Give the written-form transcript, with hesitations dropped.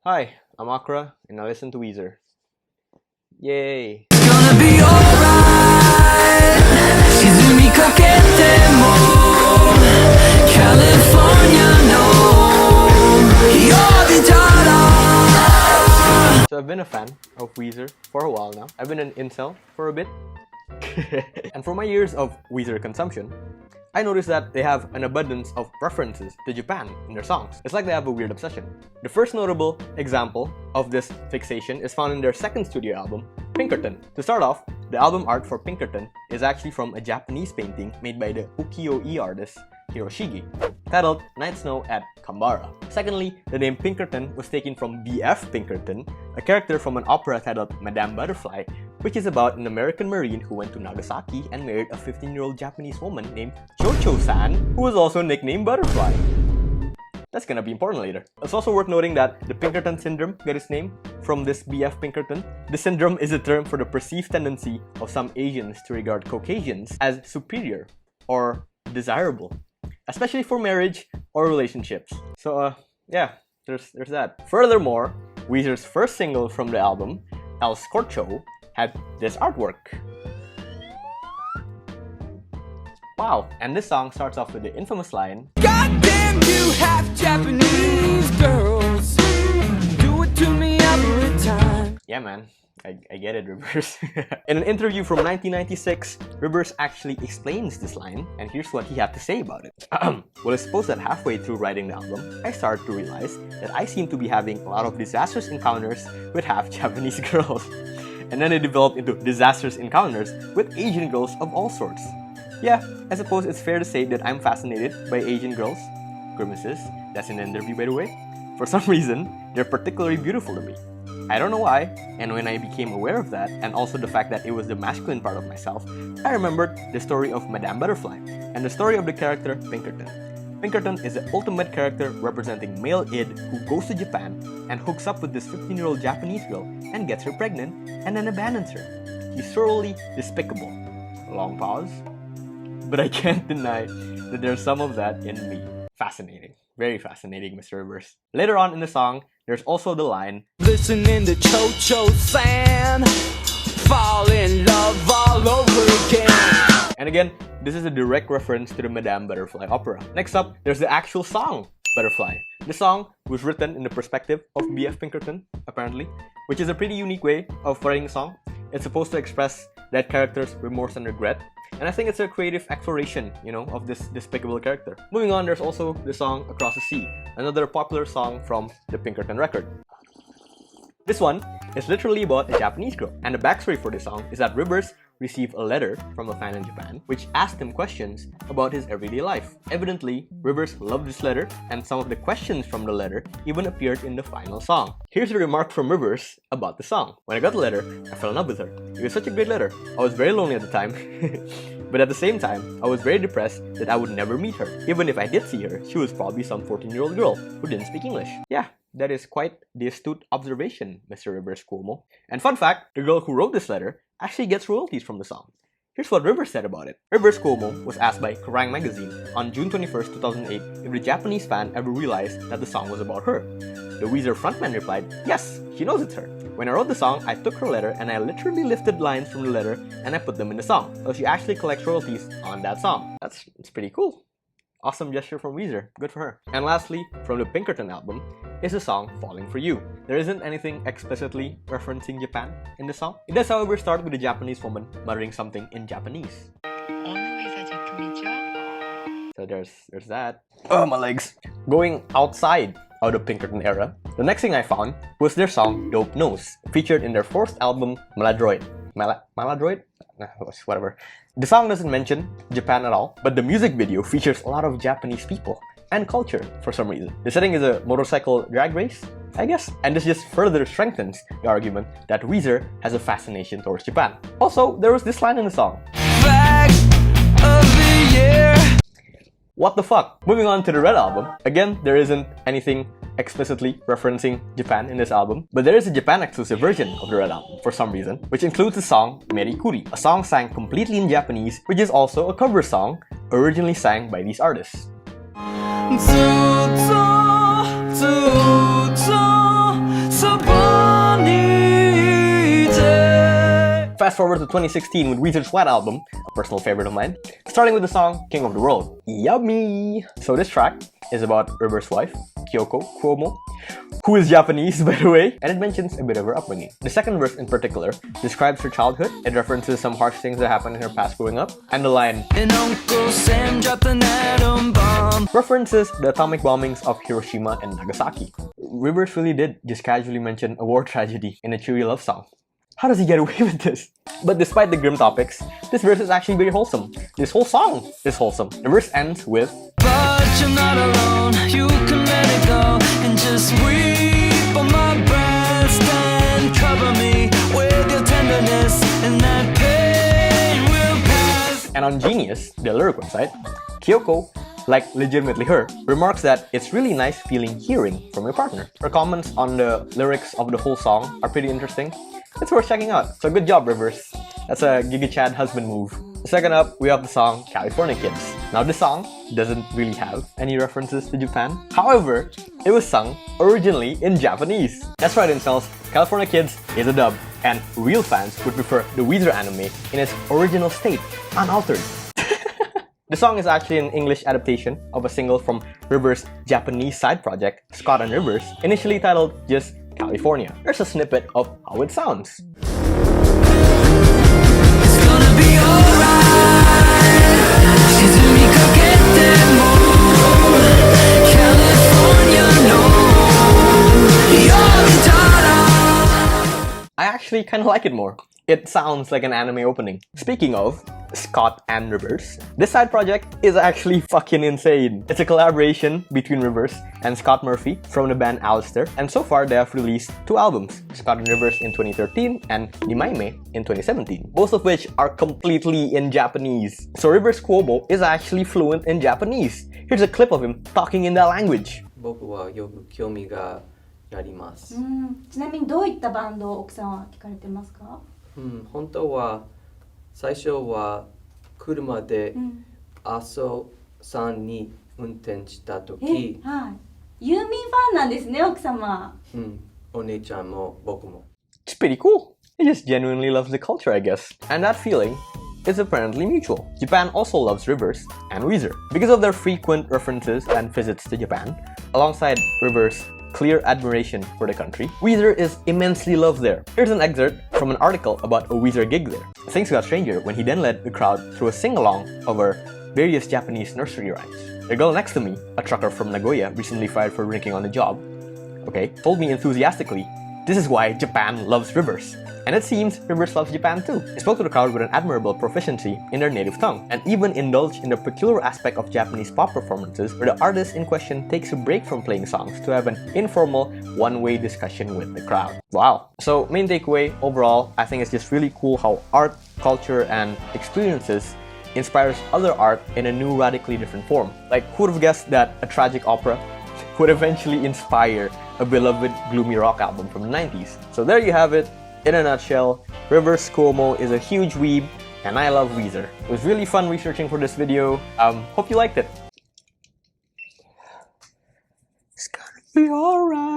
Hi, I'm Akra, and I listen to Weezer. Yay! It's gonna be alright. 沈みかけても California no You're the data. So I've been a fan of Weezer for a while now. I've been an incel for a bit. And for my years of Weezer consumption, I noticed that they have an abundance of references to Japan in their songs. It's like they have a weird obsession. The first notable example of this fixation is found in their second studio album, Pinkerton. To start off, the album art for Pinkerton is actually from a Japanese painting made by the ukiyo-e artist Hiroshige, titled Night Snow at Kambara. Secondly, the name Pinkerton was taken from B.F. Pinkerton, a character from an opera titled Madame Butterfly, which is about an American Marine who went to Nagasaki and married a 15-year-old Japanese woman named Cho-Cho-san, who was also nicknamed Butterfly. That's gonna be important later. It's also worth noting that the Pinkerton syndrome got its name from this B.F. Pinkerton. This syndrome is a term for the perceived tendency of some Asians to regard Caucasians as superior or desirable, especially for marriage or relationships. So yeah, there's that. Furthermore, Weezer's first single from the album, El Scorcho, had this artwork. Wow, and this song starts off with the infamous line, Goddamn you half Japanese girls do it to me every time. yeah man, I get it, Rivers. In an interview from 1996, Rivers actually explains this line, and here's what he had to say about it. Well, I suppose that halfway through writing the album, I started to realize that I seem to be having a lot of disastrous encounters with half Japanese girls. And then it developed into disastrous encounters with Asian girls of all sorts. Yeah, I suppose it's fair to say that I'm fascinated by Asian girls. Grimaces, that's in the interview by the way. For some reason, they're particularly beautiful to me. I don't know why, and when I became aware of that, and also the fact that it was the masculine part of myself, I remembered the story of Madame Butterfly, and the story of the character Pinkerton. Pinkerton is the ultimate character representing male id who goes to Japan and hooks up with this 15-year-old Japanese girl and gets her pregnant and then abandons her. He's thoroughly despicable. Long pause. But I can't deny that there's some of that in me. Fascinating. Very fascinating, Mr. Rivers. Later on in the song, there's also the line, Listening to Cho-Cho-san fall in love all over again. and again, this is a direct reference to the Madame Butterfly opera. Next up, there's the actual song, Butterfly. The song was written in the perspective of B.F. Pinkerton, apparently, which is a pretty unique way of writing a song. It's supposed to express that character's remorse and regret, and I think it's a creative exploration, of this despicable character. Moving on, there's also the song Across the Sea, another popular song from the Pinkerton record. This one is literally about a Japanese girl, and the backstory for this song is that Rivers received a letter from a fan in Japan which asked him questions about his everyday life. Evidently, Rivers loved this letter, and some of the questions from the letter even appeared in the final song. Here's a remark from Rivers about the song. When I got the letter, I fell in love with her. It was such a great letter. I was very lonely at the time. But at the same time, I was very depressed that I would never meet her. Even if I did see her, she was probably some 14-year-old girl who didn't speak English. Yeah, that is quite the astute observation, Mr. Rivers Cuomo. And fun fact, the girl who wrote this letter actually gets royalties from the song. Here's what Rivers said about it. Rivers Cuomo was asked by Kerrang! Magazine on June 21st, 2008 if the Japanese fan ever realized that the song was about her. The Weezer frontman replied, yes, she knows it's her. When I wrote the song, I took her letter and I literally lifted lines from the letter and I put them in the song. So she actually collects royalties on that song. That's pretty cool. Awesome gesture from Weezer. Good for her. And lastly, from the Pinkerton album, is the song Falling For You. There isn't anything explicitly referencing Japan in the song. It does, however, start with a Japanese woman muttering something in Japanese. So there's that. Oh, my legs. Going outside of the Pinkerton era, the next thing I found was their song Dope Nose, featured in their fourth album, Maladroid. Maladroid? Whatever. The song doesn't mention Japan at all, but the music video features a lot of Japanese people and culture for some reason. The setting is a motorcycle drag race, I guess, and this just further strengthens the argument that Weezer has a fascination towards Japan. Also, there was this line in the song, Flag of the Year. What the fuck? Moving on to the Red album, again, there isn't anything explicitly referencing Japan in this album, but there is a Japan-exclusive version of the Red album for some reason, which includes the song Merikuri, a song sang completely in Japanese, which is also a cover song originally sang by these artists. Fast forward to 2016 with Weezer's Wet album, a personal favorite of mine, starting with the song King of the World. Yummy! So this track is about River's wife, Kyoko Cuomo, who is Japanese, by the way, and it mentions a bit of her upbringing. The second verse in particular describes her childhood. It references some harsh things that happened in her past growing up, and the line, And Uncle Sam dropped an atom bomb. references the atomic bombings of Hiroshima and Nagasaki. Rivers really did just casually mention a war tragedy in a cheery love song. How does he get away with this? But despite the grim topics, this verse is actually very wholesome. This whole song is wholesome. The verse ends with, But you're not alone, you can let it go and just weep on my breast and cover me with your tenderness, and that pain will pass. and on Genius, the lyric website, Kyoko, like legitimately her, remarks that it's really nice feeling hearing from your partner. Her comments on the lyrics of the whole song are pretty interesting. It's worth checking out. So good job, Rivers. That's a Giga Chad husband move. Second up, we have the song California Kids. Now this song doesn't really have any references to Japan. However, it was sung originally in Japanese. That's right, incels. California Kids is a dub, and real fans would prefer the Weezer anime in its original state, unaltered. The song is actually an English adaptation of a single from Rivers' Japanese side project, Scott and Rivers, initially titled just California. There's a snippet of how it sounds. It's gonna be alright. Shizumi kakete mo California no Yomitara. I actually kind of like it more. It sounds like an anime opening. Speaking of Scott and Rivers, this side project is actually fucking insane. It's a collaboration between Rivers and Scott Murphy from the band Alistair, and so far they have released 2 albums, Scott and Rivers in 2013 and Nimaime in 2017, both of which are completely in Japanese. So Rivers Cuomo is actually fluent in Japanese. Here's a clip of him talking in that language. 僕はよく興味があります。ちなみにどういったバンドを奥さんは聞かれてますか？本当は最初は車で阿蘇山に運転した時、はい。ユーミンファンなんですね、奥様。お姉ちゃんも僕も。 It's pretty cool. He just genuinely loves the culture, I guess. And that feeling is apparently mutual. Japan also loves Rivers and Weezer. Because of their frequent references and visits to Japan, alongside Rivers' clear admiration for the country, Weezer is immensely loved there. Here's an excerpt from an article about a Weezer gig there. Things got stranger when he then led the crowd through a sing-along over various Japanese nursery rhymes. The girl next to me, a trucker from Nagoya recently fired for drinking on the job, told me enthusiastically, this is why Japan loves Rivers. And it seems Rivers loves Japan too. He spoke to the crowd with an admirable proficiency in their native tongue, and even indulged in the peculiar aspect of Japanese pop performances where the artist in question takes a break from playing songs to have an informal, one-way discussion with the crowd. Wow. So main takeaway, overall, I think it's just really cool how art, culture, and experiences inspires other art in a new, radically different form. Like, who would have guessed that a tragic opera would eventually inspire a beloved gloomy rock album from the 90s? So there you have it. In a nutshell, Rivers Cuomo is a huge weeb, and I love Weezer. It was really fun researching for this video. Hope you liked it. It's gonna be alright.